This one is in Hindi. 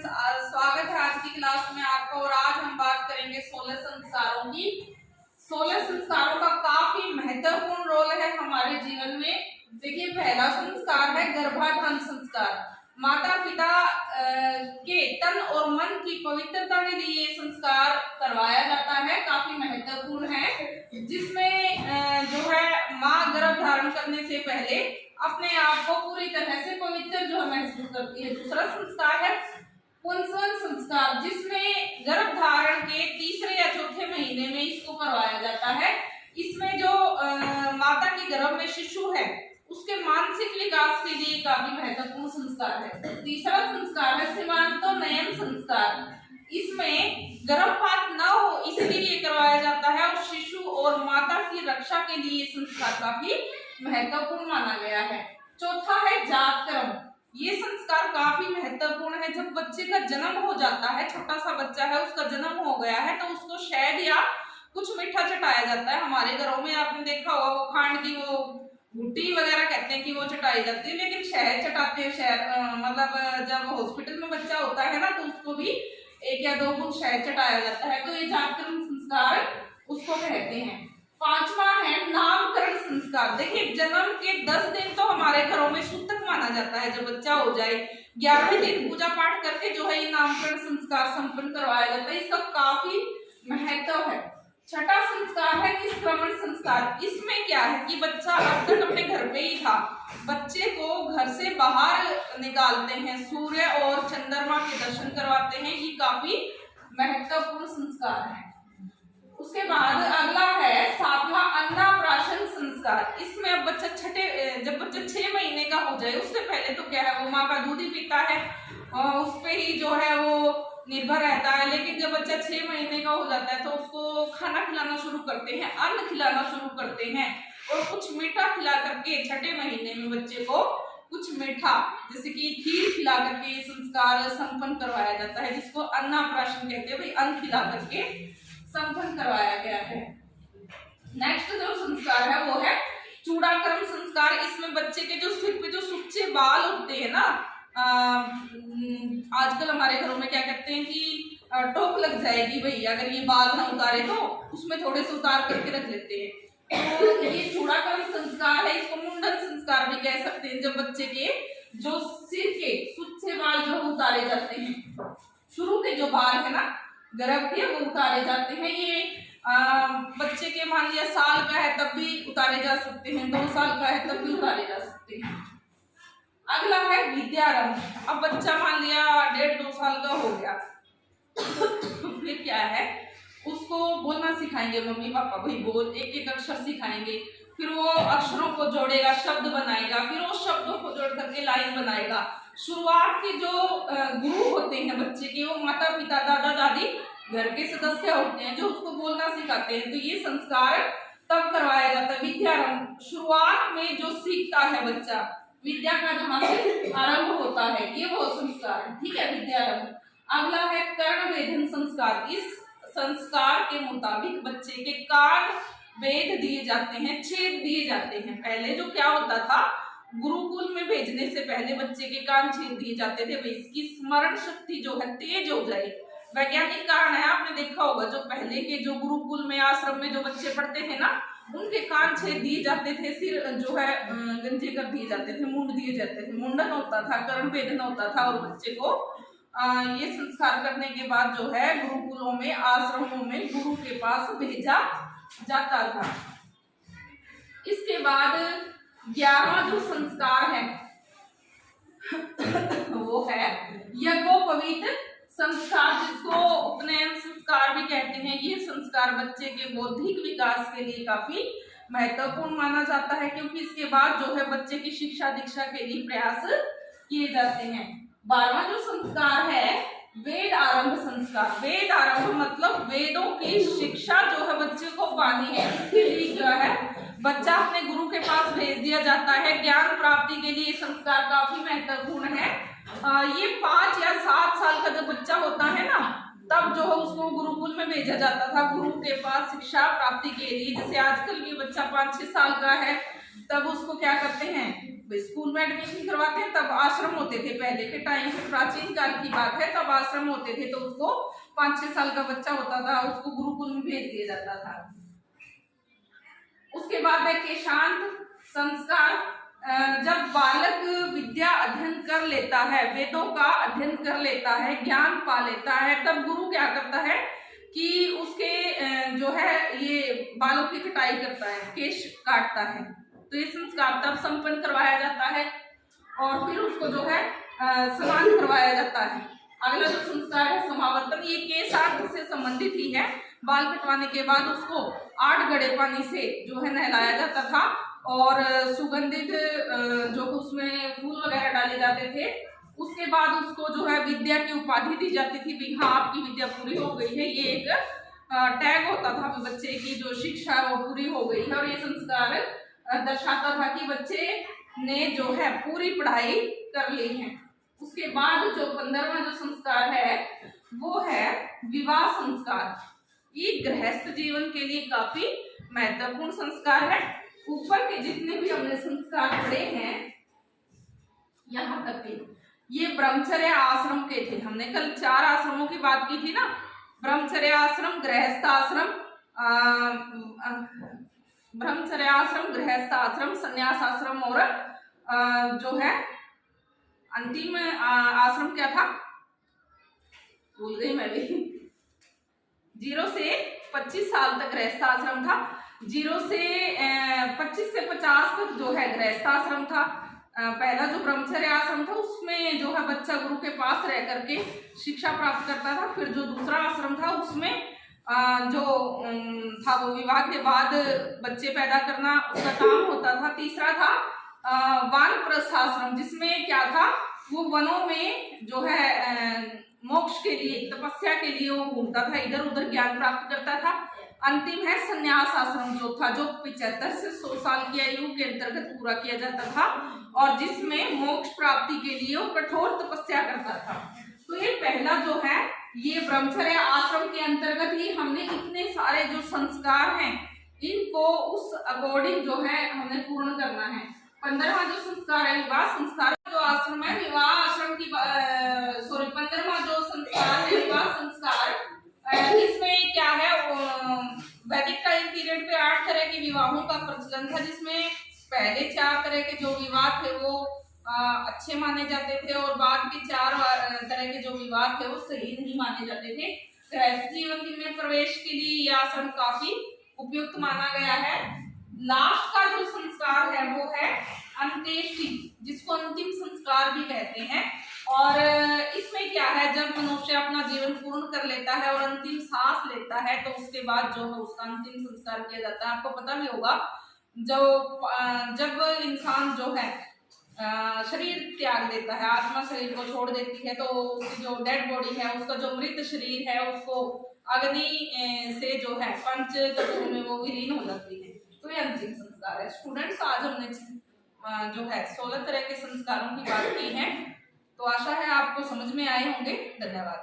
स्वागत है आज की क्लास में आपका। और आज हम बात करेंगे 16 संस्कारों की। 16 संस्कारों का काफी महत्वपूर्ण रोल है हमारे जीवन में। देखिए, पहला संस्कार है गर्भाधान संस्कार। माता पिता के तन और मन की पवित्रता के लिए ये संस्कार करवाया जाता है, काफी महत्वपूर्ण है। जिसमें जो है माँ गर्भ धारण करने से पहले अपने आप को पूरी तरह से पवित्र जो महसूस करती है। दूसरा संस्कार है पुंसवन संस्कार, जिसमें गर्भ धारण के तीसरे या चौथे महीने में इसको करवाया जाता है। इसमें जो माता के गर्भ में शिशु है उसके मानसिक विकास के लिए काफी महत्वपूर्ण संस्कार है। तीसरा संस्कार है सीमांतोन्नयन संस्कार। इसमें गर्भपात न हो इसलिए करवाया जाता है और शिशु और माता की रक्षा के लिए संस्कार काफी महत्वपूर्ण माना गया है। चौथा है जातकर्म। ये संस्कार काफी महत्वपूर्ण है। जब बच्चे का जन्म हो जाता है, छोटा सा बच्चा है, उसका जन्म हो गया है, तो उसको शहद या कुछ मीठा चटाया जाता है। हमारे घरों में आपने देखा होगा वो खांड की वो गुट्टी वगैरह कहते हैं कि वो चटाई जाती है, लेकिन शहद चटाते हैं। शहद मतलब जब हॉस्पिटल में बच्चा होता है ना, तो उसको भी 1 या 2 बूंद शहद चटाया जाता है। तो ये जातकर्म संस्कार उसको कहते हैं। पांचवा है नामकरण संस्कार। देखिए, जन्म के 10 दिन तो हमारे घरों में सूतक माना जाता है। जब बच्चा हो जाए 11वें दिन पूजा पाठ करके जो है ये नामकरण संस्कार संपन्न करवाया जाता है। इसका काफी महत्व है। छठा संस्कार है निष्क्रमण संस्कार। इसमें क्या है कि बच्चा अब तक अपने घर पे ही था, बच्चे को घर से बाहर निकालते हैं, सूर्य और चंद्रमा के दर्शन करवाते हैं। ये काफी महत्वपूर्ण संस्कार है। उसके बाद अगला है 7वां अन्नप्राशन संस्कार। इसमें अब बच्चा जब बच्चा 6 महीने का हो जाए उससे पहले तो क्या है वो माँ का दूध ही पीता है और उस पे ही जो है वो निर्भर रहता है। लेकिन जब बच्चा 6 महीने का हो जाता है तो उसको खाना खिलाना शुरू करते हैं, अन्न खिलाना शुरू करते हैं और कुछ मीठा खिला करके 6ठे महीने में बच्चे को कुछ मीठा जैसे कि खीर खिला करके ये संस्कार संपन्न करवाया जाता है, जिसको अन्नप्राशन कहते हैं। भाई अन्न खिला करके संपन्न करवाया गया है। नेक्स्ट जो संस्कार है वो है चूड़ाकर्म संस्कार। इसमें बच्चे के जो सिर पे जो सुच्चे बाल उठते हैं ना, आजकल हमारे घरों में क्या कहते हैं कि टोक लग जाएगी भाई अगर ये बाल ना उतारे, तो उसमें थोड़े से उतार करके रख लेते हैं। तो ये चूड़ाकर्म संस्कार है। इसको मुंडन संस्कार भी कह सकते हैं। जब बच्चे के जो सिर के सुच्चे बाल जो उतारे जाते हैं, शुरू के जो बाल है ना गर्भ के, वो उतारे जाते हैं। ये बच्चे के मान लिया साल का है तब भी उतारे जा सकते हैं, 2 साल का है तब भी उतारे जा सकते हैं। अगला है विद्यारंभ। अब बच्चा मान लिया 1.5-2 साल का हो गया तो फिर क्या है, उसको बोलना सिखाएंगे मम्मी पापा, भाई बोल, एक अक्षर सिखाएंगे। फिर वो अक्षरों को जोड़ेगा, शब्द बनाएगा, फिर उस शब्दों को जोड़ करके लाइन बनाएगा। शुरुआत के जो गुरु होते हैं बच्चे के, वो माता पिता दादा दादी घर के सदस्य होते हैं जो उसको बोलना सिखाते हैं। तो ये संस्कार तब करवाया जाता है विद्यारंभ। शुरुआत में जो सीखता है बच्चा, विद्या का जहाँ से आरंभ होता है, ये वो संस्कार, ठीक है, विद्यारंभ। अगला है कर्ण वेधन संस्कार। इस संस्कार के मुताबिक बच्चे के कान वेद दिए जाते हैं, छेद दिए जाते हैं। पहले जो क्या होता था, गुरुकुल में भेजने से पहले बच्चे के कान छेद दिए जाते थे, भाई इसकी स्मरण शक्ति जो है तेज हो जाए। वैज्ञानिक कारण है, आपने देखा होगा जो पहले के जो गुरुकुल में आश्रम में जो बच्चे पढ़ते हैं ना, उनके कान छेद दिए जाते थे, सिर जो है गंजे कर दिए जाते थे, मुंड दिए जाते थे, मुंडन होता था, कर्ण वेदन होता था। और बच्चे को ये संस्कार करने के बाद जो है गुरुकुलों में आश्रमों में गुरु के पास भेजा जाता था। इसके बाद 11वां जो संस्कार है वो है यज्ञोपवीत संस्कार, जिसको उपनयन संस्कार भी कहते हैं। ये संस्कार बच्चे के बौद्धिक विकास के लिए काफी महत्वपूर्ण माना जाता है, क्योंकि इसके बाद जो है बच्चे की शिक्षा दीक्षा के लिए प्रयास किए जाते हैं। 12वां जो संस्कार है वेद आरंभ संस्कार। वेद आरंभ मतलब वेदों की शिक्षा जो है बच्चे को पानी है, इसके लिए जो है बच्चा अपने गुरु के पास भेज दिया जाता है। ज्ञान प्राप्ति के लिए संस्कार काफी महत्वपूर्ण है। ये 5 या 7 साल का जब बच्चा होता है ना, तब जो है उसको गुरुकुल में भेजा जाता था गुरु के पास शिक्षा प्राप्ति के लिए। जैसे आजकल ये बच्चा 5-6 साल का है, तब उसको क्या करते हैं स्कूल में एडमिशन करवाते हैं तब आश्रम होते थे, पहले के टाइम से प्राचीन काल की बात है, तब आश्रम होते थे, तो उसको 5-6 साल का बच्चा होता था उसको गुरुकुल में भेज दिया जाता था। उसके बाद है केशांत संस्कार। जब बालक विद्या अध्ययन कर लेता है, वेदों का अध्ययन कर लेता है, ज्ञान पा लेता है, तब गुरु क्या करता है कि उसके जो है ये बालों की कटाई करता है, केश काटता है। तो ये संस्कार तब संपन्न करवाया जाता है और फिर उसको जो है स्नान करवाया जाता है। अगला जो संस्कार है समावर्तन, ये केश आठ से संबंधित ही है। बाल कटवाने के बाद उसको 8 गड़े पानी से जो है नहलाया जाता था और सुगंधित जो उसमें फूल वगैरह डाले जाते थे। उसके बाद उसको जो है विद्या की उपाधि दी जाती थी, भी हाँ आपकी विद्या पूरी हो गई है, ये एक टैग होता था बच्चे की जो शिक्षा है वो पूरी हो गई है। और ये संस्कार दर्शाता था कि बच्चे ने जो है पूरी पढ़ाई कर ली है। उसके बाद जो 15वां जो संस्कार है वो है विवाह संस्कार। ये गृहस्थ जीवन के लिए काफी महत्वपूर्ण संस्कार है। ऊपर के जितने भी हमने संस्कार पढ़े हैं यहाँ तक के ये ब्रह्मचर्य आश्रम के थे। हमने कल 4 आश्रमों की बात की थी ना, ब्रह्मचर्य आश्रम, गृहस्थ आश्रम, ब्रह्मचर्य आश्रम, गृहस्थ आश्रम, संन्यास आश्रम और जो है अंतिम आश्रम क्या था, भूल गई मैं भी। 0 से 25 साल तक गृहस्थ आश्रम था, 0 से 25 से 50 तक जो है गृहस्थ आश्रम था। पहला जो ब्रह्मचर्य आश्रम था उसमें जो है बच्चा गुरु के पास रह करके शिक्षा प्राप्त करता था। फिर जो दूसरा आश्रम था उसमें जो था वो विवाह के बाद बच्चे पैदा करना उसका काम होता था। तीसरा था वानप्रस्थ आश्रम, जिसमें क्या था वो वनों में जो है मोक्ष के लिए, तपस्या के लिए वो घूमता था, इधर उधर ज्ञान प्राप्त करता था। अंतिम है संन्यास आश्रम जो था, जो 75 से 100 साल की आयु के अंतर्गत पूरा किया जाता था और जिसमें मोक्ष प्राप्ति के लिए वो कठोर तपस्या करता था। तो ये पहला जो है ये ब्रह्मचर्य आश्रम के अंतर्गत ही हमने इतने सारे जो संस्कार हैं इनको उस अकॉर्डिंग जो है हमने पूर्ण करना है। 15वां जो संस्कार है विवाह संस्कार, जो आश्रम है विवाह आश्रम की 15वां जो संस्कार है विवाह संस्कार, इसमें क्या है वैदिक टाइम पीरियड पे 8 तरह के विवाहों का प्रचलन था, जिसमें पहले 4 तरह के जो विवाह थे वो अच्छे माने जाते थे और बाद के 4 तरह के जो विवाह थे वो सही नहीं माने जाते थे। गृहस्थ जीवन में प्रवेश के लिए यह आश्रम काफी उपयुक्त माना गया है। लास्ट का जो संस्कार है वो है अंत्येष्टि, जिसको अंतिम संस्कार भी कहते हैं। और इसमें क्या है, जब मनुष्य अपना जीवन पूर्ण कर लेता है और अंतिम सांस लेता है तो उसके बाद जो है उसका अंतिम संस्कार किया जाता है। आपको पता भी होगा जब इंसान जो है शरीर त्याग देता है, आत्मा शरीर को छोड़ देती है, तो उसकी जो डेड बॉडी है, उसका जो मृत शरीर है, उसको अग्नि से जो है पंच तत्वों में वो विलीन हो जाती है। तो ये अंतिम संस्कार है। स्टूडेंट्स, आज हमने जो है 16 तरह के संस्कारों की बात की है, तो आशा है आपको समझ में आए होंगे। धन्यवाद।